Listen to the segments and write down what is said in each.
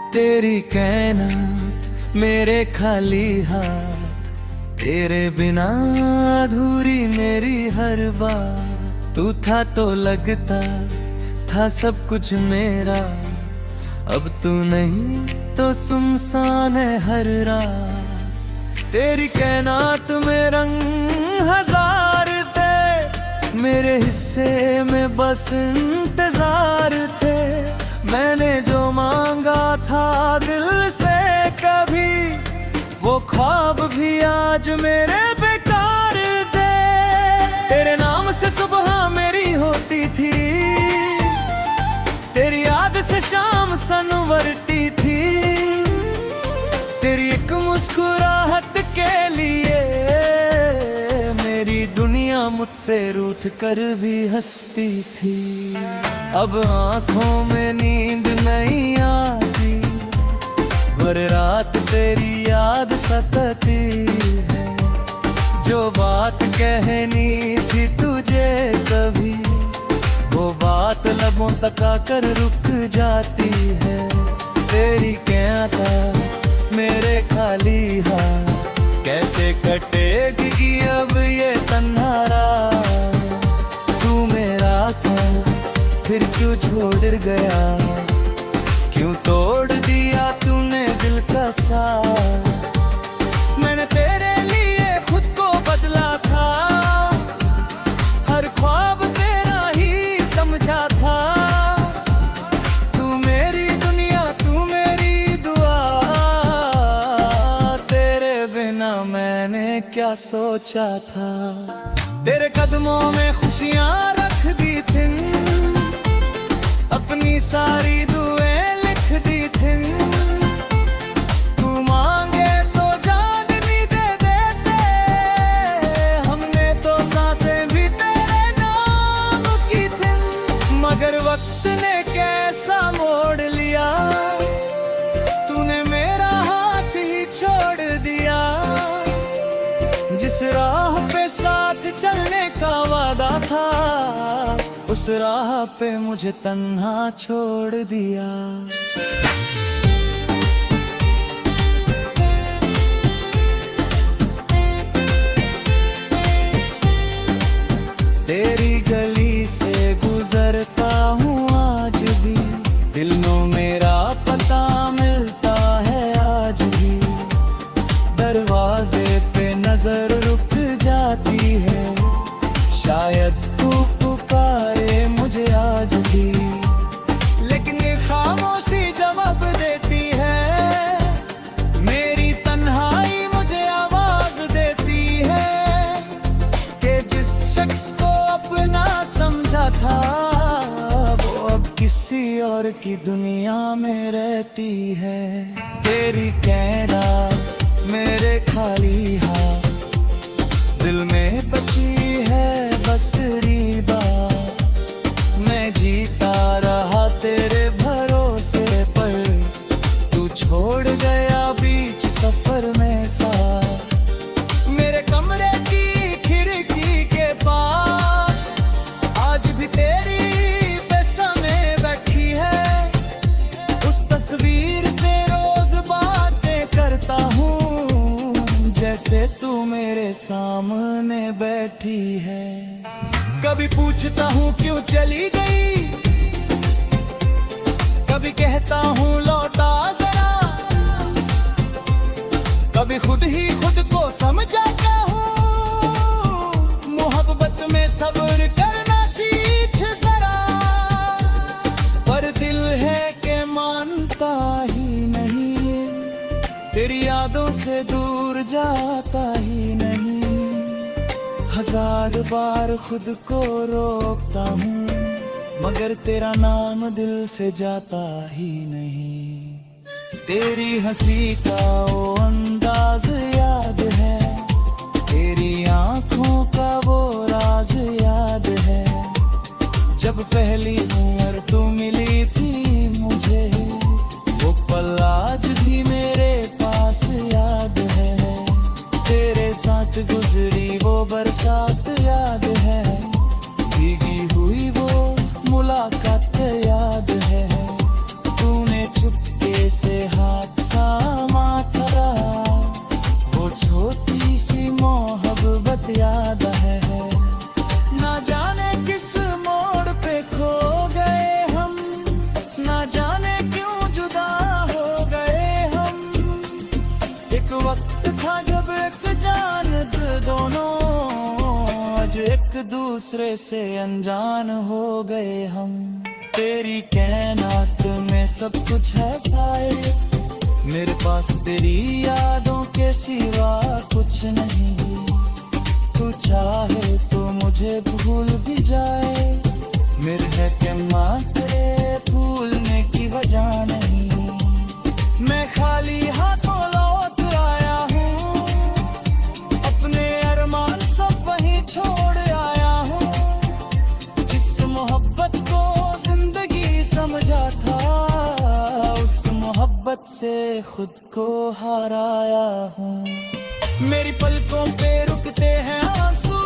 तेरी कायनात मेरे खाली हाथ, तेरे बिना अधूरी मेरी हर बात। तू था तो लगता था सब कुछ मेरा, अब तू नहीं तो सुनसान है हर रात। तेरी कायनात में रंग हजार थे, मेरे हिस्से में बस इंतजार थे। मैंने जो मांगा था दिल से कभी, वो ख्वाब भी आज मेरे बेकार थे। तेरे नाम से सुबह मेरी होती थी, तेरी याद से शाम सनवरती थी। तेरी एक मुस्कुराहट के लिए मेरी दुनिया मुझसे रूठ कर भी हंसती थी। अब आंखों में नींद नहीं आती, भर रात तेरी याद सताती है। जो बात कहनी थी तुझे कभी, वो बात लबों तक आकर रुक जाती है। तेरी क्या था मेरे खाली हाथ, कैसे कटेगी अब ये तन्हा रात। तू मेरा था फिर क्यों छोड़ गया, क्यों तोड़ दिया तूने दिल का साथ। मैंने तेरे लिए खुद को बदला था, हर ख्वाब तेरा ही समझा था। तू मेरी दुनिया तू मेरी दुआ, तेरे बिना मैंने क्या सोचा था। तेरे कदमों में खुशियां रख दी थी, अपनी सारी दुआएं लिख दी थी। तू मांगे तो जान भी दे देते, हमने तो सांसें भी तेरे नाम की थी। मगर वक्त ने कैसा मोड़ लिया, तूने मेरा हाथ ही छोड़ दिया। जिस राह पे साथ चलने का वादा था, उस राह पे मुझे तन्हा छोड़ दिया। तेरी गली से गुजरता हूँ आज भी, दिल में मेरा पता मिलता है आज भी। दरवाजे पे नजर रुक जाती है, शायद तू पुकारे मुझे आज भी। लेकिन ये खामोशी जवाब देती है, मेरी तन्हाई मुझे आवाज देती है कि जिस शख्स को अपना समझा था, वो अब किसी और की दुनिया में रहती है। तेरी कायनात मेरे खाली हाथ, दिल में बची है बस तेरी बात। मैं जीता रहा तेरे भरोसे पर, तू छोड़ गया बीच सफर में साथ। मेरे कमरे की खिड़की के पास आज भी तेरी बेसमें बैठी है। उस तस्वीर से रोज बातें करता हूँ, जैसे तू मेरे सामने बैठी है। कभी पूछता हूँ क्यों चली गई, कभी कहता हूँ लौटा जरा। कभी खुद ही खुद को समझाता हूँ, मोहब्बत में सब्र करना सीख जरा। पर दिल है कि मानता ही नहीं, तेरी यादों से दूर जाता ही नहीं। हजार बार खुद को रोकता हूँ, मगर तेरा नाम दिल से जाता ही नहीं। तेरी हंसी का वो अंदाज याद है, तेरी आंखों का वो राज याद है। जब पहली उम्र तू मिली थी मुझे, वो पल आज भी मेरे पास याद है। तेरे साथ गुजरी वो बरसात याद है, भीगी हुई वो मुलाकात याद है। तूने चुपके से वक्त था जब एक जान दिल दोनों, आज एक दूसरे से अनजान हो गए हम। तेरी कैनात में सब कुछ है साए, मेरे पास तेरी यादों के सिवा कुछ नहीं। तू चाहे तो मुझे भूल भी जाए, मेरे है के माँ तेरे भूलने की वजह नहीं। मैं खाली हाथों लौट आया हूँ, अपने अरमान सब वहीं छोड़ आया हूँ। जिस मोहब्बत को जिंदगी समझा था, उस मोहब्बत से खुद को हाराया हूँ। मेरी पलकों पे रुकते हैं आंसू,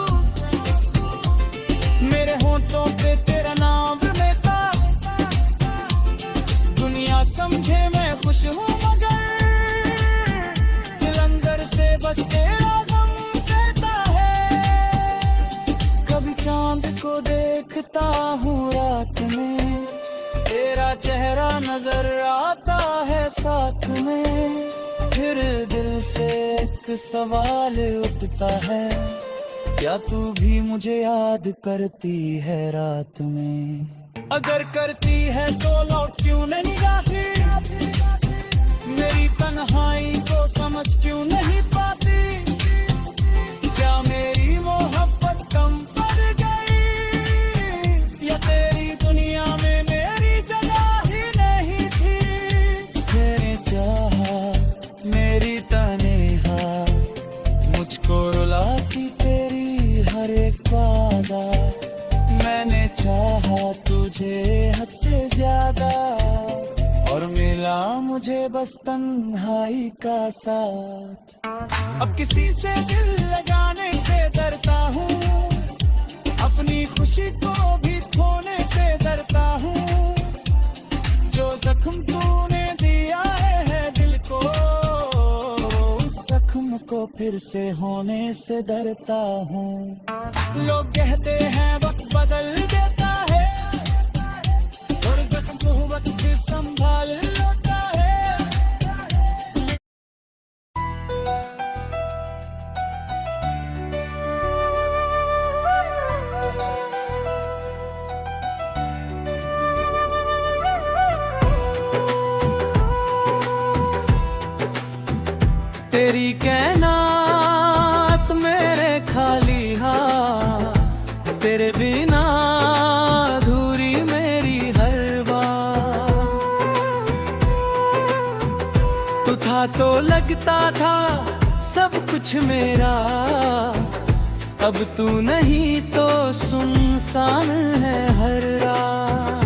मेरे होंठों पे तेरा नाम रहता। दुनिया समझे मैं खुश हूँ मगर दिल अंदर से बस तेरा गम सहता है। कभी चांद को देखता हूँ रात में, तेरा चेहरा नजर आता है साथ में। फिर दिल से एक सवाल उठता है, क्या तू भी मुझे याद करती है रात में? अगर करती है तो लौट क्यों नहीं आती, मेरी तन्हाई को समझ क्यों नहीं पाती? क्या मेरी मोहब्बत कम पड़ गई, या तेरी दुनिया में मेरी जगह ही नहीं थी? तेरे प्यार मेरी तन्हा मुझको रुलाती तेरी हर एक वादा। मैंने चाहा तुझे हद से ज्यादा, और मिला मुझे बस तन्हाई का साथ। अब किसी से दिल लगाने से डरता हूँ, अपनी खुशी को भी खोने से डरता हूँ। जो जख्म तूने दिया है दिल को, उस जख्म को फिर से होने से डरता हूँ। लोग कहते हैं वक्त बदल देता है, और जख्म को वक्त संभाल लेता है। तेरी कैनात मेरे खाली हाथ, तेरे बिना अधूरी मेरी हर बात। तू था तो लगता था सब कुछ मेरा, अब तू नहीं तो सुनसान है हर रात।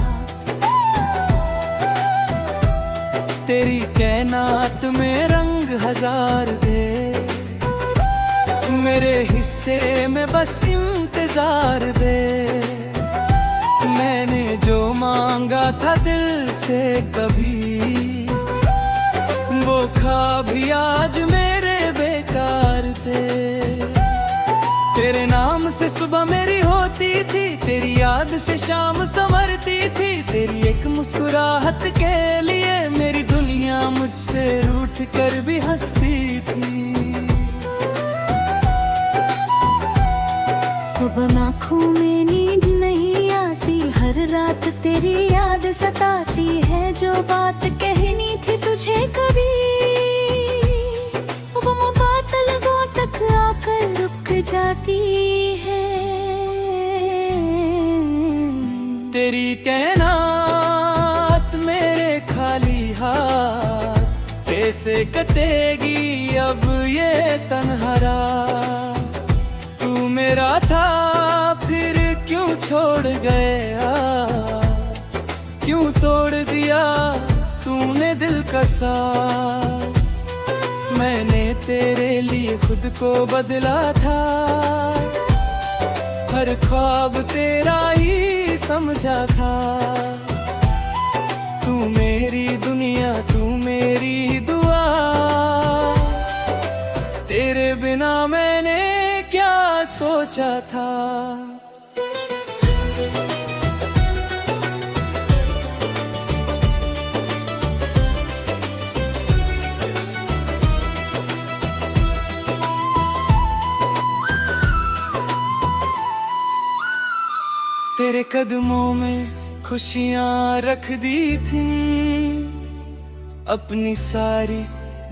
तेरी कैनात में रंग हजार दे, मेरे हिस्से में बस इंतजार दे। मैंने जो मांगा था दिल से कभी, वो ख्वाब भी आज मेरे बेकार थे। तेरे नाम से सुबह मेरी होती थी, तेरी याद से शाम संवरती थी। तेरी एक मुस्कुराहट के लिए मेरी दुनिया मुझसे रूठ कर भी हंसती थी। अब आँखों में नींद नहीं आती, हर रात तेरी याद सताती है। जो बात कहनी थी तुझे कभी, अब वो बात लगों तक आकर रुक जाती है। तेरी कैनात मेरे खाली हाथ, कैसे कटेगी अब ये तन्हा रात? तू मेरा था फिर क्यों छोड़ गया, क्यों तोड़ दिया तूने दिल का साथ? मैंने तेरे लिए खुद को बदला था, हर ख्वाब तेरा ही समझा था। तू मेरी दुनिया, तू मेरी दुआ, तेरे बिना मैंने क्या सोचा था। तेरे कदमों में खुशियां रख दी थी, अपनी सारी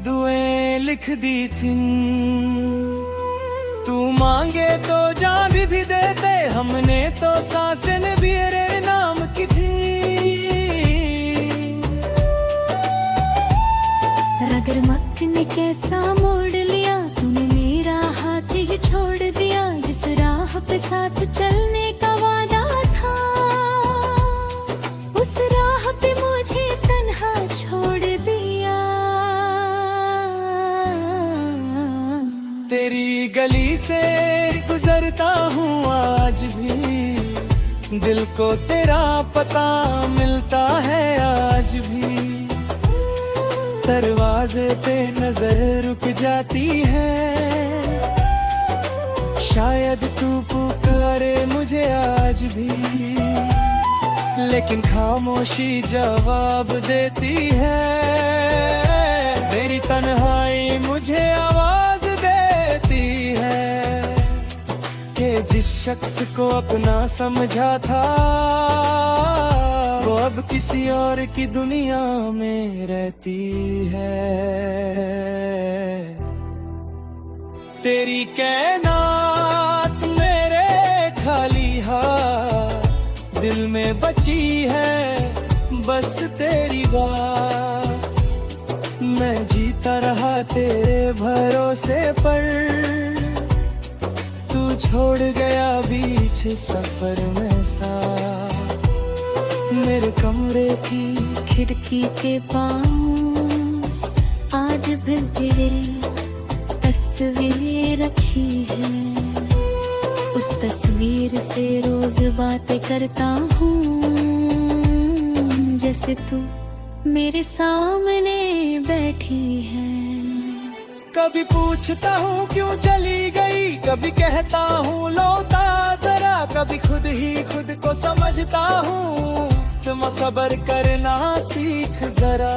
दुआएं लिख दी थी। तू मांगे तो जान भी देते, हमने तो सांसें भी तेरे नाम की थी। अगर मक्ख ने कैसा मोड़ लिया, तूने मेरा हाथ ही छोड़ दिया। जिस राह पे साथ चलने का वादा था, उस राह पे मुझे तन्हा छोड़ दिया। तेरी गली से गुजरता हूँ आज भी, दिल को तेरा पता मिलता है आज भी। दरवाजे पे नजर रुक जाती है, शायद तू पुकारे मुझे आज भी, लेकिन खामोशी जवाब देती है। मेरी तन्हाई मुझे आवाज देती है कि जिस शख्स को अपना समझा था, वो अब किसी और की दुनिया में रहती है। तेरी कैनात मेरे खाली हाथ, दिल में बची है बस तेरी बात। मैं जीता रहा तेरे भरोसे पर, तू छोड़ गया बीच सफर में साथ। मेरे कमरे की खिड़की के पास आज भी तेरी तस्वीर रखी है। उस तस्वीर से रोज बातें करता हूँ, जैसे तू मेरे सामने बैठी है। कभी पूछता हूँ क्यों चली गई, कभी कहता हूँ लौटा जरा, कभी खुद ही खुद को समझता हूँ तुम सब्र करना सीख जरा।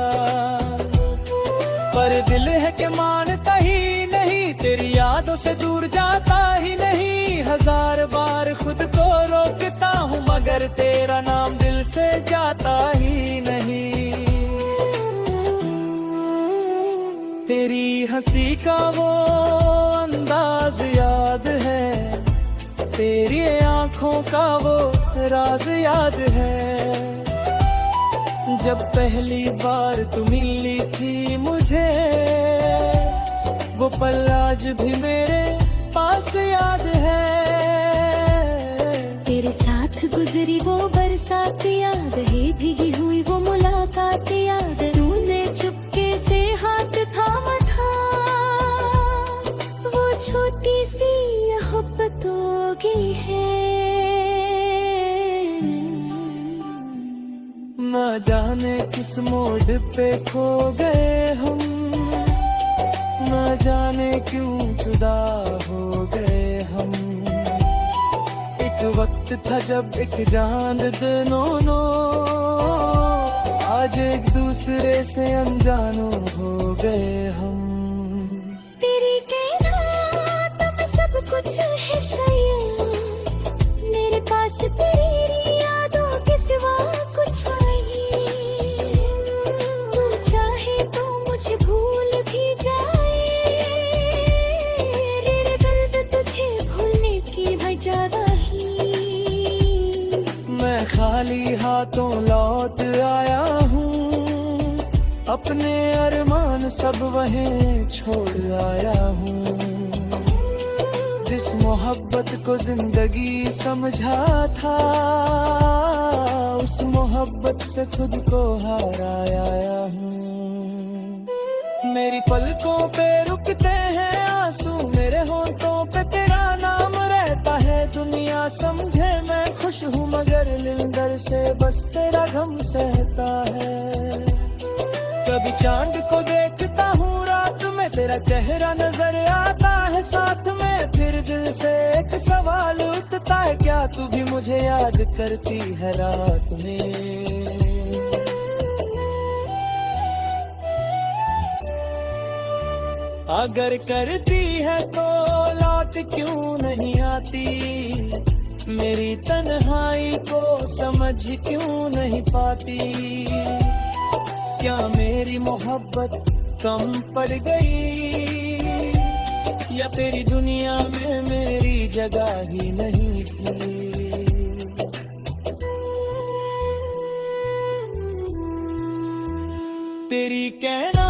पर दिल है कि मानता ही नहीं, तेरी यादों से दूर जाता ही नहीं। हजार बार खुद को रोकता हूँ, मगर तेरा नाम दिल से जाता ही नहीं। तेरी हंसी का वो अंदाज याद है, तेरी आंखों का वो राज याद है। जब पहली बार तू मिली थी मुझे, वो पल आज भी मेरे पास याद है। तेरे साथ गुजरी वो बरसात याद है, भीगी हुई वो मुलाकात याद। तूने चुपके से हाथ थामा था, वो छोटी सी मोहब्बतों की है। न जाने किस मोड़ पे खो गए हम, न जाने क्यों जुदा हो गए हम। एक वक्त था जब एक जान दोनों, आज एक दूसरे से अनजानो हो गए हम। तेरी कहना में सब कुछ है शायद, मेरे पास तेरी यादों के सिवा कुछ नहीं। तू चाहे तो मुझे भूल भी जाए, मेरे दर्द तुझे भूलने की वजह ही। मैं खाली हाथों लौट आया हूँ, अपने अरमान सब वहीं छोड़ आया हूँ। जिस मोहब्बत को जिंदगी समझा था, उस मोहब्बत से खुद को हार आया हूँ। मेरी पलकों पे रुकते हैं आंसू, मेरे होंठों पे तेरा नाम रहता है। दुनिया समझे मैं खुश हूँ, मगर दिल से बस तेरा गम सहता है। कभी चांद को देखता हूँ रात में, तेरा चेहरा नजर आता है साथ में। फिर दिल से एक सवाल उठता है, क्या तू भी मुझे याद करती है रात में। अगर करती है तो लौट क्यों नहीं आती, मेरी तन्हाई को समझ क्यों नहीं पाती? क्या मेरी मोहब्बत कम पड़ गई, या तेरी दुनिया में मेरी जगह ही नहीं थी? तेरी कहना